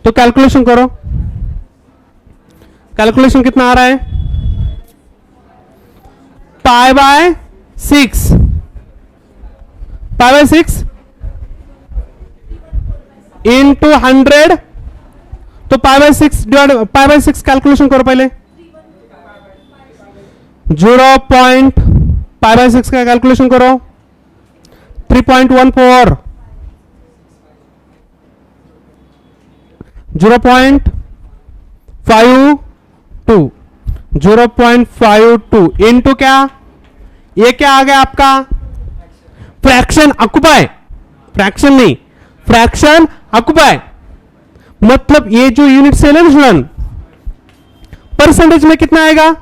तो कैलकुलेशन करो, कैलकुलेशन कितना आ रहा है? π/6 π/6 इंटू 100, तो π/6 डिवाइड π/6 कैलकुलेशन करो पहले। 0.π/6 का कैलकुलेशन करो। 3.14 0.52 0.52 इंटू क्या? ये क्या आ गया आपका? Fraction occupy. फ्रैक्शन नहीं, फ्रैक्शन ऑक्युपाई। मतलब ये जो यूनिट सेल है स्टूडेंट, परसेंटेज में कितना आएगा?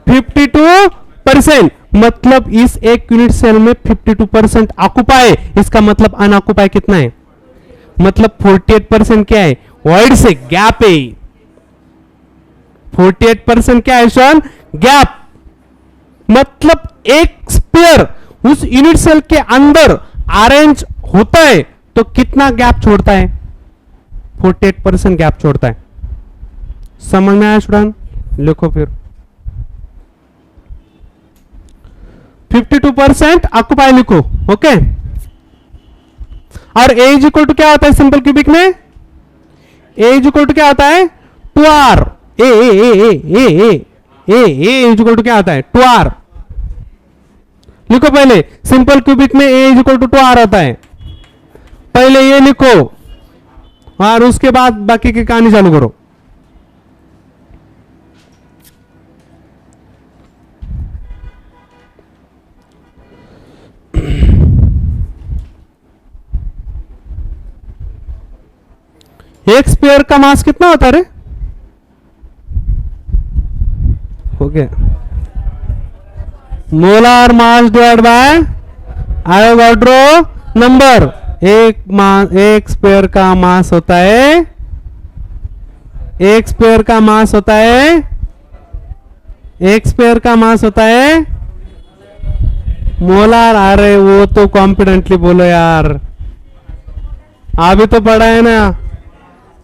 52%। मतलब इस एक यूनिट सेल में 52% ऑक्युपाई। इसका मतलब अनऑक्युपाई कितना है? मतलब 48% क्या है? वॉइड से गैप है। 48% क्या है शन? गैप। मतलब एक स्फीयर उस यूनिट सेल के अंदर अरेंज होता है तो कितना गैप छोड़ता है? 48% गैप छोड़ता है। समझ में आया स्टूडेंट? लिखो फिर 52% ऑक्युपाई लिखो। ओके, और ए इज इक्वल टू क्या होता है सिंपल क्यूबिक में? ए इज इक्वल टू क्या होता है? 2r। A is equal to क्या होता है? 2r। लिखो पहले, सिंपल क्यूबिक में ए इज इक्वल टू 2r होता है, पहले ये लिखो और उसके बाद बाकी की कहानी चालू करो। एक स्पेयर का मास कितना होता है रे? हो गया, molar mass divide by Avogadro number. एक स्पेयर का मास होता है, एक स्पेयर का मास होता है, एक स्पेयर का मास होता है मोलार। अरे वो तो कॉन्फिडेंटली बोलो यार, अभी तो पढ़ा है ना,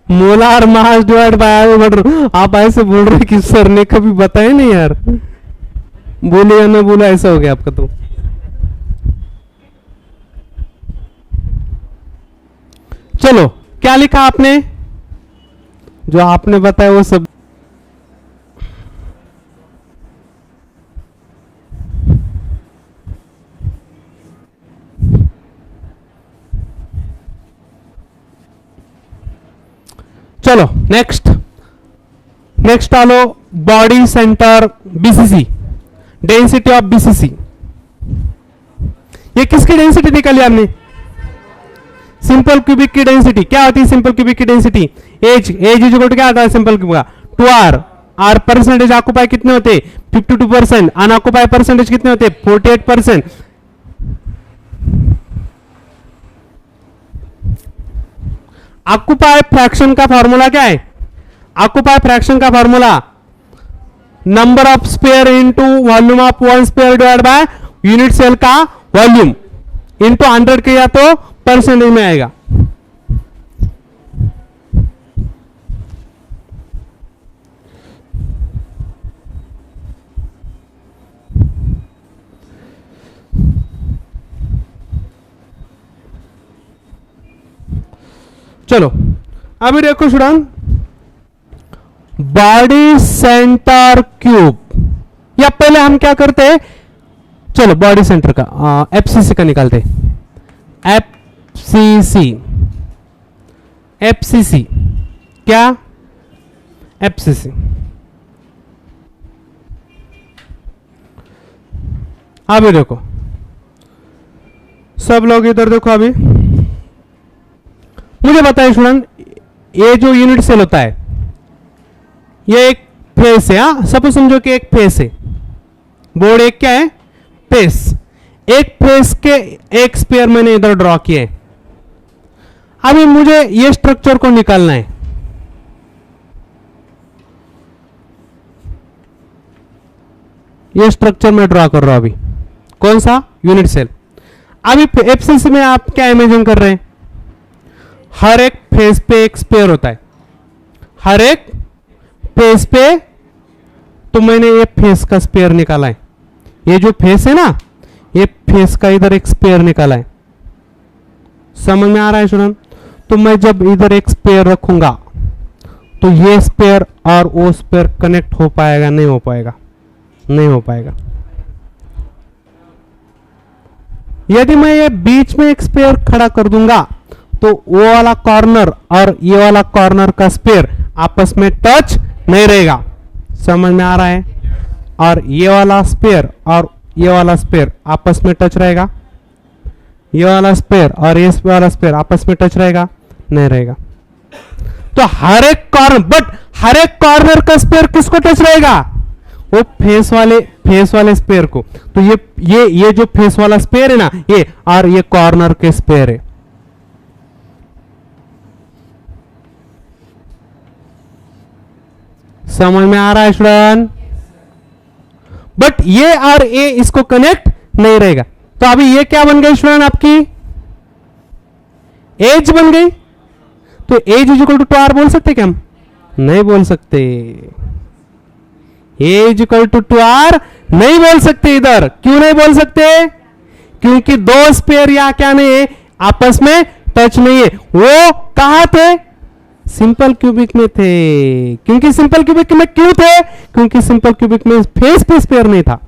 molar mass divide by Avogadro. आप ऐसे बोल रहे कि सर ने कभी बताया नहीं यार, बोले या ना बोला ऐसा हो गया आपका। तो चलो क्या लिखा आपने, जो आपने बताया वो सब। चलो नेक्स्ट आलो, body centre BCC, density of BCC. ये किसकी डेंसिटी निकाली हमने? सिंपल क्यूबिक की डेंसिटी। क्या होती है सिंपल क्यूबिक की density? Edge is equal to क्या आता है सिंपल क्यूबिक का? 2r। आर परसेंटेज ऑक्युपाई कितने होते? 52%। अनऑक्युपाई परसेंटेज कितने होते? 48%। ऑक्युपाई फ्रैक्शन का फॉर्मूला क्या है? ऑक्युपाई फ्रैक्शन का formula number of sphere into volume of one sphere divide by unit cell का वॉल्यूम इनटू 100 किया तो परसेंटेज में आएगा। चलो अभी देखो स्टूडेंट, बॉडी सेंटर क्यूब, या पहले हम क्या करते हैं, चलो बॉडी सेंटर का एफसीसी का निकालते हैं। एफसीसी क्या? एफसीसी अभी देखो सब लोग इधर देखो, अभी मुझे बताइए स्टूडेंट, ये जो यूनिट सेल होता है ये एक फेस है। हाँ सब समझो कि एक फेस है, बोर्ड एक क्या है? फेस। एक फेस के एक स्पेयर मैंने इधर ड्रॉ किए हैं। अभी मुझे ये स्ट्रक्चर को निकालना है। ये स्ट्रक्चर मैं ड्रॉ कर रहा हूं अभी, कौन सा? Unit cell. अभी एफसीसी में आप क्या इमेजिन कर रहे हैं? हर एक फेस पे एक स्पेयर होता है, हर एक फेस पे। तो मैंने ये फेस का स्पेयर निकाला है, ये जो फेस है ना, ये फेस का इधर एक स्पेयर निकाला है। समझ में आ रहा है स्टूडेंट? तो मैं जब इधर एक स्पेयर रखूंगा तो ये स्पेयर और वो स्पेयर कनेक्ट हो पाएगा? नहीं हो पाएगा, नहीं हो पाएगा। यदि मैं ये बीच में एक स्पेयर खड़ा कर दूंगा तो वो वाला कॉर्नर और ये वाला कॉर्नर का स्पेयर आपस में टच नहीं रहेगा। समझ में आ रहा है? और ये वाला स्पेयर और ये वाला स्पेयर आपस में टच रहेगा, ये वाला स्पेयर और ये वाला स्पेयर आपस में टच रहेगा? नहीं रहेगा। तो हर एक कॉर्नर, बट हर एक कॉर्नर का स्पेयर किसको टच रहेगा? वो फेस वाले स्पेयर को। तो ये जो फेस वाला स्पेयर है ना, ये और ये कॉर्नर के स्पेयर है। समझ में आ रहा है स्टूडेंट? बट ये और ये इसको कनेक्ट नहीं रहेगा। तो अभी ये क्या बन गई स्टूडेंट? आपकी एज बन गई। तो as is equal to 2r बोल सकते क्या हम? नहीं बोल सकते। एज इक्वल टू 2r नहीं बोल सकते इधर। क्यों नहीं बोल सकते? क्योंकि दो स्पेयर या क्या नहीं है, आपस में टच नहीं है। वो कहां थे? सिंपल क्यूबिक में थे। क्योंकि सिंपल क्यूबिक में क्यों थे? क्योंकि सिंपल क्यूबिक में फेस पे स्पेयर नहीं था।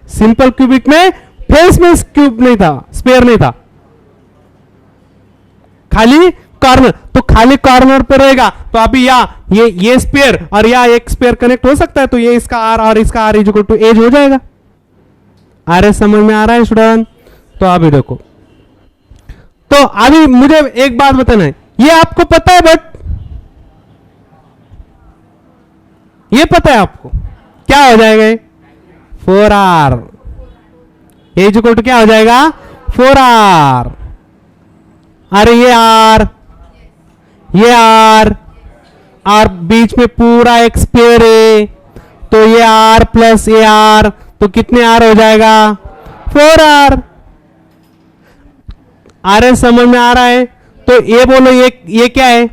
सिंपल क्यूबिक में फेस में क्यूब नहीं था, स्पेयर नहीं था, खाली कॉर्नर। तो खाली कॉर्नर पे रहेगा तो अभी या ये स्पेयर और या एक स्पेयर कनेक्ट हो सकता है, तो ये इसका आर और इसका आर इक्वल टू एज हो जाएगा। आर समझ में आ रहा है स्टूडेंट? तो अभी देखो, तो अभी मुझे एक बात बताना है, ये आपको पता है, बट ये पता है आपको क्या हो जाएगा? 4R एज इक्वल टू क्या हो जाएगा? 4R। अरे ये आर, ये आर बीच में पूरा एक स्पेयर है, तो ये आर प्लस ए आर, तो कितने आर हो जाएगा? 4R। आर समझ में आ रहा है? तो ये बोलो, ये क्या है?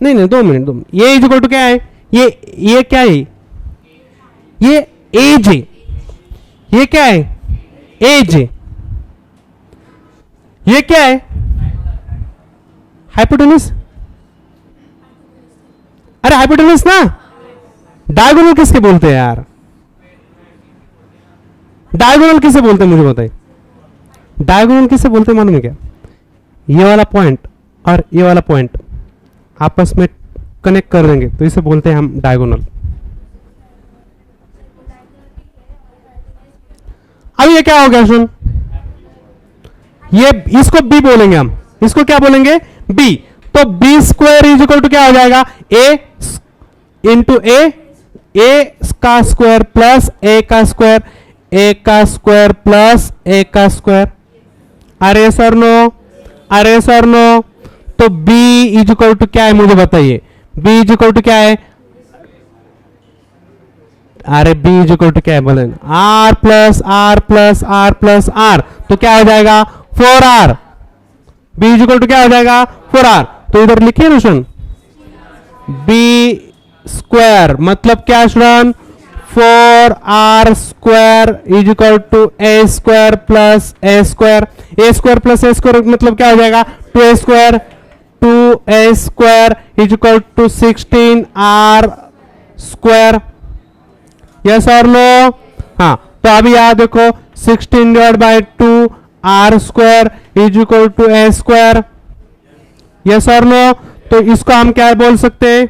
नहीं 2 मिनट, ये इज इक्वल टू क्या है? ये क्या है? ये एज है। ये क्या है? एज है। ये क्या है? हाइपोटेन्यूस। अरे हाइपोटेन्यूस ना, डायगोनल किसके बोलते हैं यार? डायगोनल किसे बोलते हैं मुझे बताइए? डायगोनल किसे बोलते हैं मालूम है क्या? ये वाला पॉइंट और ये वाला पॉइंट आपस में कनेक्ट कर देंगे तो इसे बोलते हैं हम डायगोनल। अब ये क्या हो गया सुन, ये इसको बी बोलेंगे हम, इसको क्या बोलेंगे? बी। तो B square is equal to क्या हो जाएगा? ए इंटू ए का स्क्वायर प्लस ए का स्क्वायर, ए का स्क्वायर प्लस ए का स्क्वायर। अरे सर नो, अरे सर नो। तो बी इज इक्वल टू क्या है मुझे बताइए? बी इज इक्वल टू क्या है? अरे बी इज इक्वल टू क्या है बोले? R plus R plus R plus R, तो क्या हो जाएगा? 4R। B is equal to क्या हो जाएगा? 4R। तो इधर लिखिए ना सुन, बी स्क्वायर मतलब क्या student? 4R square is equal to A square plus A square. A square plus A square मतलब क्या हो जाएगा? 2a square, 2a square is equal to 16R square. Yes और नो? हाँ, तो अभी यहां देखो 16 divide by 2 R square is equal to A square. Yes और नो? तो इसको हम क्या बोल सकते हैं?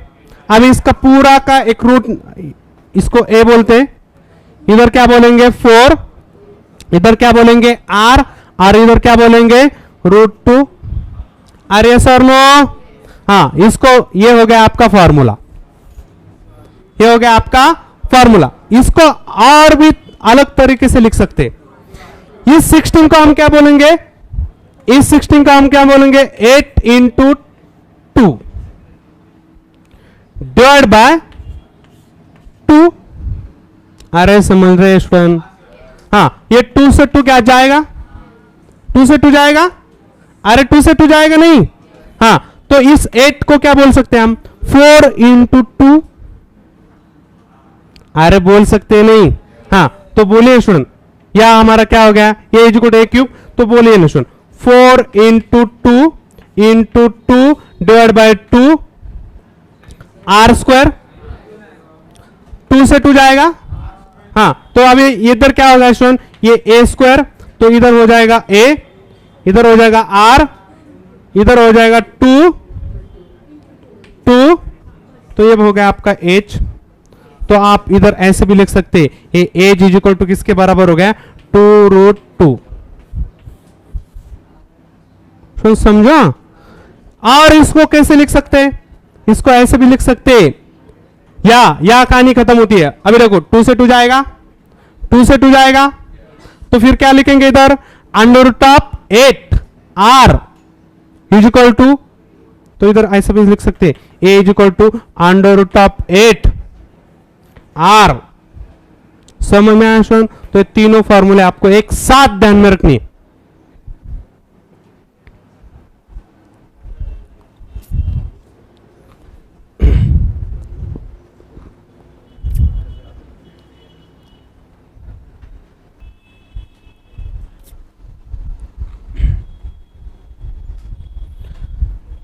अभी इसका पूरा का एक रूट, इसको ए बोलते हैं, इधर क्या बोलेंगे? 4, इधर क्या बोलेंगे? R, और इधर क्या बोलेंगे? √2। अरे यस और नो? हाँ, इसको, ये हो गया आपका फॉर्मूला, ये हो गया आपका फॉर्मूला। इसको और भी अलग तरीके से लिख सकते हैं। इस 16 को हम क्या बोलेंगे? इस 16 को हम क्या बोलेंगे? 8 इंटू 2 डिवाइड बाय 2। अरे समझ रहे स्टूडेंट? हाँ, ये 2 से 2 क्या जाएगा? 2 से 2 जाएगा? अरे 2 से 2 जाएगा नहीं। हाँ, तो इस 8 को क्या बोल सकते हैं हम? 4 इंटू 2। अरे बोल सकते नहीं। हाँ, तो बोलिए स्टूडेंट, या हमारा क्या हो गया? ये is equal to A cube. तो बोलिए ना student, 4 into 2 into 2 divide by 2 R square. 2 से 2 जाएगा। हाँ, तो अभी इधर क्या होगा स्टूडेंट? ये ए स्क्वायर, तो इधर हो जाएगा ए, इधर हो जाएगा R, इधर हो जाएगा 2, तो ये हो गया आपका एच। तो आप इधर ऐसे भी लिख सकते हैं, ये एज इज इक्वल टू किसके बराबर हो गया? 2√2। समझा? और इसको कैसे लिख सकते हैं? इसको ऐसे भी लिख सकते हैं, या कहानी खत्म होती है। अभी देखो 2 से 2 जाएगा, 2 से 2 जाएगा, तो फिर क्या लिखेंगे इधर? √8R इज इक्वल टू, तो इधर ऐसे भी लिख सकते हैं, ए इज इक्वल टू √8R। समझ में आया स्टूडेंट? तो ये तीनों फॉर्मूले आपको एक साथ ध्यान में रखनी है।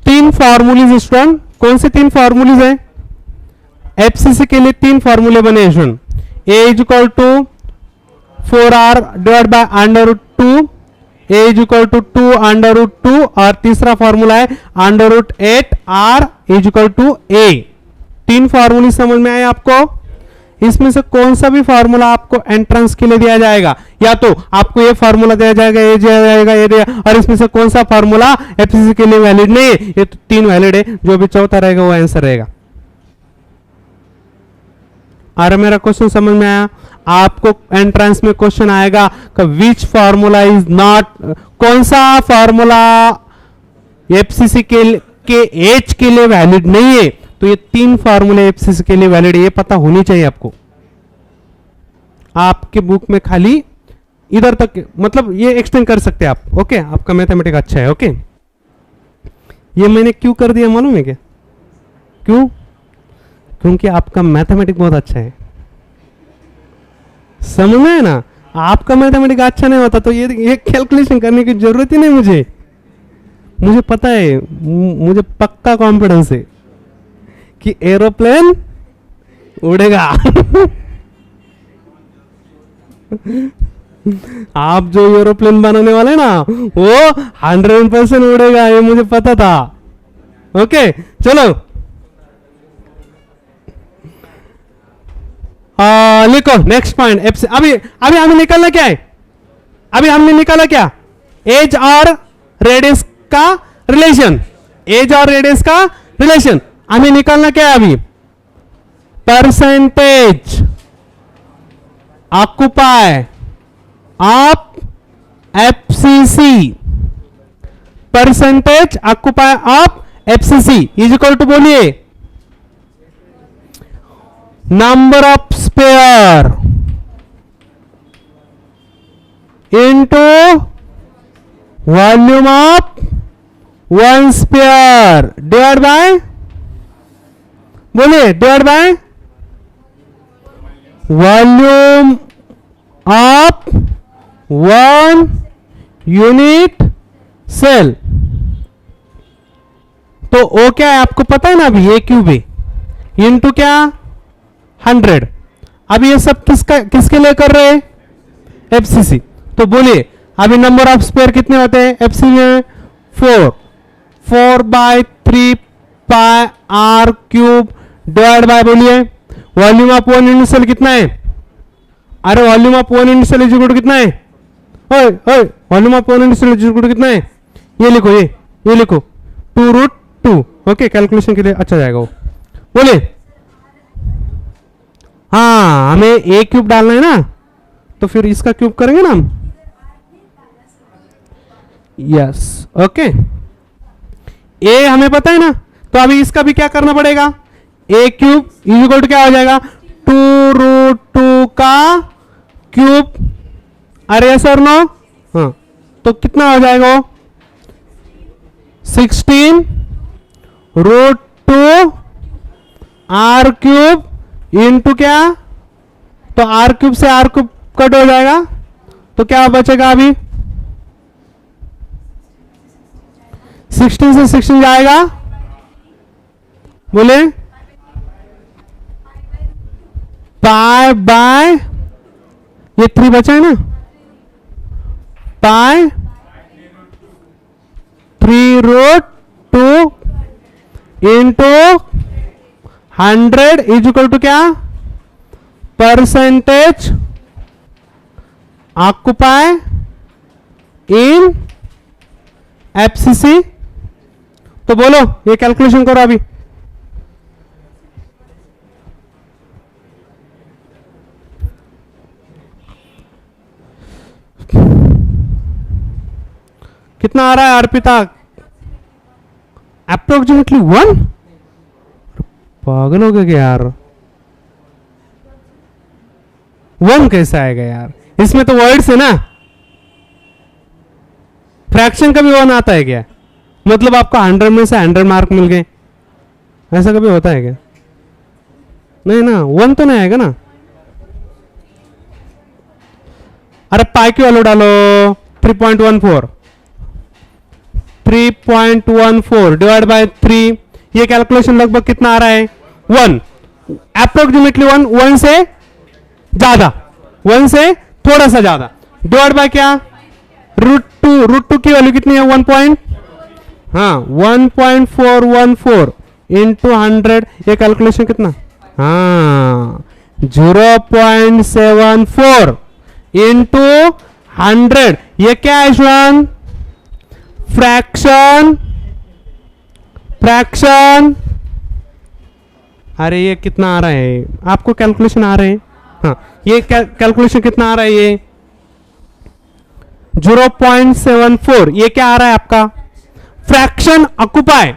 तीन फॉर्मूलीज स्टूडेंट, कौन से 3 फॉर्मूलीज हैं? एफसीसी के लिए 3 फॉर्मूले बने student. A is equal to 4r divide by under root 2, a is equal to 2 under root 2, और तीसरा फॉर्मूला है under root 8 r is equal to a। तीन फॉर्मूले समझ में आए आपको? इसमें से कौन सा भी फॉर्मूला आपको एंट्रेंस के लिए दिया जाएगा, या तो आपको ये फॉर्मूला दिया जाएगा, ये दिया जाएगा, ये दिया, और इसमें से कौन सा फॉर्मूला एफसीसी के लिए वैलिड नहीं है? ये तो तीन वैलिड है, जो भी चौथा रहेगा वो आंसर रहेगा। और मेरा क्वेश्चन समझ में आया? आपको एंट्रेंस में क्वेश्चन आएगा कि विच फॉर्मूला इज नॉट, कौन सा फॉर्मूला एफसीसी के एज के लिए वैलिड नहीं है? तो ये तीन फॉर्मूले एफसीसी के लिए वैलिड है, ये पता होनी चाहिए आपको। आपके बुक में खाली इधर तक, मतलब ये एक्सटेंड कर सकते हैं आप। ओके, आपका मैथमेटिक्स अच्छा है। ओके, ये मैंने क्यों कर दिया मालूम है क्या? क्यों? क्योंकि आपका मैथमेटिक्स बहुत अच्छा है। समझ में है ना? आपका मैथमेटिक्स अच्छा नहीं होता तो ये कैलकुलेशन करने की जरूरत ही नहीं मुझे पता है, मुझे पक्का कॉन्फिडेंस है कि एरोप्लेन उड़ेगा। आप जो एरोप्लेन बनाने वाले ना वो 100% उड़ेगा, ये मुझे पता था। ओके, चलो लिखो नेक्स्ट पॉइंट। अभी हमें निकालना क्या है? अभी हमने निकाला क्या? एज और रेडियस का रिलेशन। एज और रेडियस का रिलेशन हमें निकालना क्या है अभी? Percentage occupy of FCC, percentage occupy of FCC is equal to, बोलिए, number of sphere into volume of one sphere divide by, बोलिए, divide by volume of one unit cell. तो ओ क्या है आपको पता है ना? अभी ए क्यूब है इनटू क्या 100। अब ये सब किसके लिए कर रहे हैं? एफसीसी। तो बोलिए अभी नंबर ऑफ स्पेयर कितने होते हैं एफसीसी में? 4 by 3 pi r cube divide by, बोलिए, volume of one unit cell कितना है? अरे volume of one unit cell is equal to कितना है? ओए volume of one unit cell is equal to कितना है? ये लिखो, ये लिखो 2√2। ओके, कैलकुलेशन के लिए अच्छा जाएगा वो। बोलिए, हाँ, हमें ए क्यूब डालना है ना, तो फिर इसका क्यूब करेंगे ना हम। यस, ओके, ए हमें पता है ना, तो अभी इसका भी क्या करना पड़ेगा? ए क्यूब इज इक्वल टू क्या हो जाएगा? 2√2 का क्यूब। अरे सर नो, हाँ, तो कितना हो जाएगा वो? 16√2 आर क्यूब इनटू क्या? तो आर क्यूब से आर क्यूब कट हो जाएगा, तो क्या बचेगा? अभी 16 से 16 जाएगा, बोले, पाई बाय, ये 3 बचा है ना, पाई 3√2 इंटू 100 इज इक्वल टू क्या? परसेंटेज ऑक्यूपाई इन एफसीसी। तो बोलो, ये कैलकुलेशन करो अभी। कितना आ रहा है अर्पिता? अप्रोक्सीमेटली 1। पागल हो गए यार, 1 कैसे आएगा यार? इसमें तो वर्ड्स है ना, फ्रैक्शन का भी 1 आता है क्या? मतलब आपको 100 में से 100 मार्क मिल गए, ऐसा कभी होता है क्या? नहीं ना, 1 तो नहीं आएगा ना। अरे पाई की वैल्यू डालो, 3.14 डिवाइड बाय 3, ये कैलकुलेशन लगभग कितना आ रहा है? 1, अप्रोक्सीमेटली 1 से ज्यादा, 1 से थोड़ा सा ज्यादा, डिवाइड बाय क्या, रूट टू की वैल्यू कितनी है 1.414 इंटू 100, ये कैलकुलेशन कितना, हाँ 0.74 इंटू 100, ये क्या है स्टूडेंट, फ्रैक्शन। अरे ये कितना आ रहा है आपको, कैलकुलेशन आ रहे हैं, हाँ ये कैलकुलेशन कितना आ रहा है, ये 0.74, ये क्या आ रहा है आपका, फ्रैक्शन ऑक्युपाई,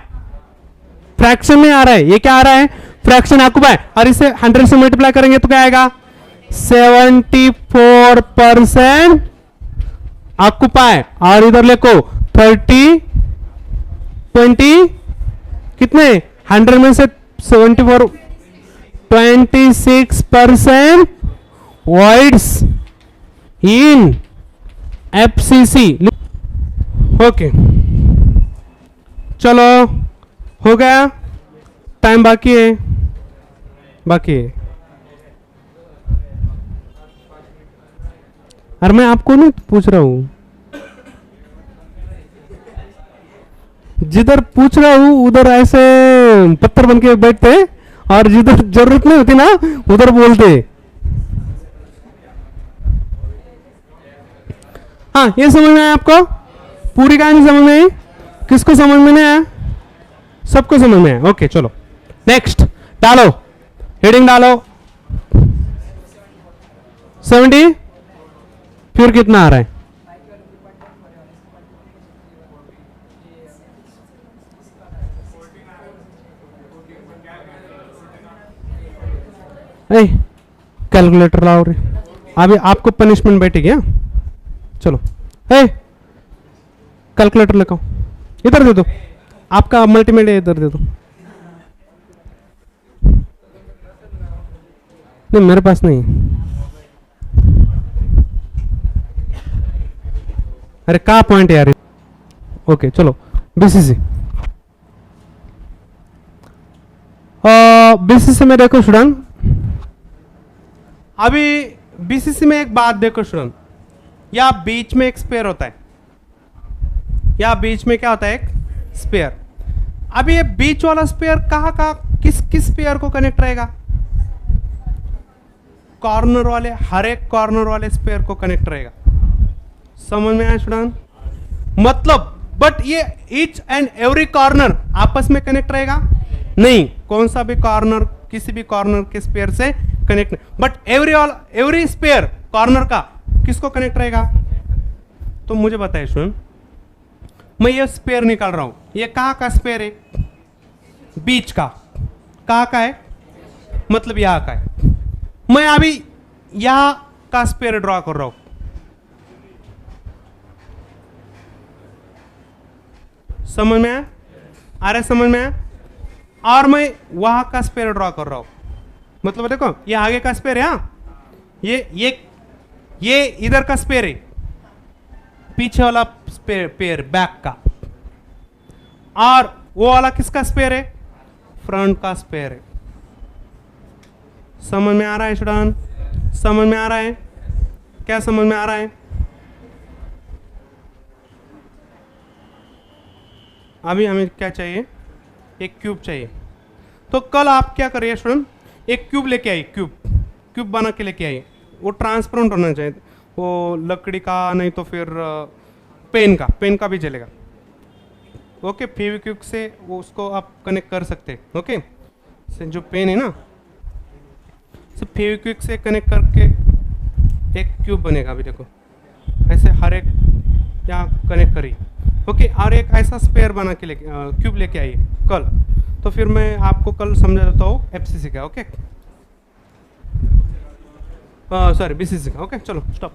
फ्रैक्शन में आ रहा है, ये क्या आ रहा है, फ्रैक्शन ऑक्युपाई, और इसे 100 से मल्टीप्लाई करेंगे तो क्या आएगा, 74% ऑक्युपाई, और इधर लिखो 30 20 कितने, 100 में से 74, 26% voids in FCC। ओके चलो हो गया, टाइम बाकी है, अरे मैं आपको नहीं पूछ रहा हूं, जिधर पूछ रहा हूं उधर ऐसे पत्थर बन के बैठते, और जिधर जरूरत नहीं होती ना उधर बोलते। हाँ ये समझ में आया आपको, पूरी कहानी समझ में आई, किसको समझ में नहीं आया, सबको समझ में आया। ओके चलो नेक्स्ट डालो, हेडिंग डालो 70, फिर कितना आ रहा है, कैलकुलेटर लाओ रे, अभी आपको पनिशमेंट बैठेगी। चलो कैलकुलेटर लेकर इधर दे दो, आपका मल्टीमीडिया इधर दे दो, नहीं मेरे पास नहीं, अरे कहाँ पॉइंट है यार। ओके चलो बीसीसी, बीसीसी में देखो स्टूडेंट, अभी बीसीसी में एक बात देखो स्टूडेंट, या बीच में एक स्पेयर होता है, या बीच में क्या होता है, एक स्पेयर। अभी ये बीच वाला स्पेयर कहाँ किस स्पेयर को कनेक्ट रहेगा, कॉर्नर वाले, हर एक कॉर्नर वाले स्पेयर को कनेक्ट रहेगा। समझ में आया स्टूडेंट, मतलब बट ये ईच एंड एवरी कॉर्नर आपस में कनेक्ट रहेगा नहीं, कौन सा भी कॉर्नर किसी भी कॉर्नर के स्पेयर से कनेक्ट नहीं, बट एवरी स्पेयर कॉर्नर का किसको कनेक्ट रहेगा। तो मुझे बताइए स्टूडेंट, मैं ये स्पेयर निकाल रहा हूं, ये कहां का स्पेयर है, बीच का, कहां का है, मतलब यहां का है। मैं अभी यहां का स्पेयर ड्रॉ कर रहा हूं, समझ में आया, अरे समझ में आया, और मैं वहां का स्पेयर ड्रॉ कर रहा हूं, मतलब देखो ये आगे का स्पेयर है, ये इधर का स्पेयर है, पीछे वाला पेयर बैक का, और वो वाला किसका स्पेयर है, फ्रंट का स्पेयर है। समझ में आ रहा है स्टूडेंट, समझ में आ रहा है, क्या समझ में आ रहा है। अभी हमें क्या चाहिए, एक क्यूब चाहिए। तो कल आप क्या करिए स्टूडेंट, एक क्यूब लेके आइए, क्यूब बना के लेके आइए, वो ट्रांसपेरेंट होना चाहिए, वो लकड़ी का नहीं तो फिर पेन का भी चलेगा। ओके फेविक्विक से वो उसको आप कनेक्ट कर सकते हैं। ओके जो पेन है ना, सब फेविक्विक से कनेक्ट करके एक क्यूब बनेगा। अभी देखो ऐसे हर एक यहाँ कनेक्ट करिए। ओके और एक ऐसा स्पेयर बना के क्यूब लेके आइए कल, तो फिर मैं आपको कल समझा देता हूँ एफसीसी का। ओके सॉरी बीसीसी का। ओके चलो स्टॉप।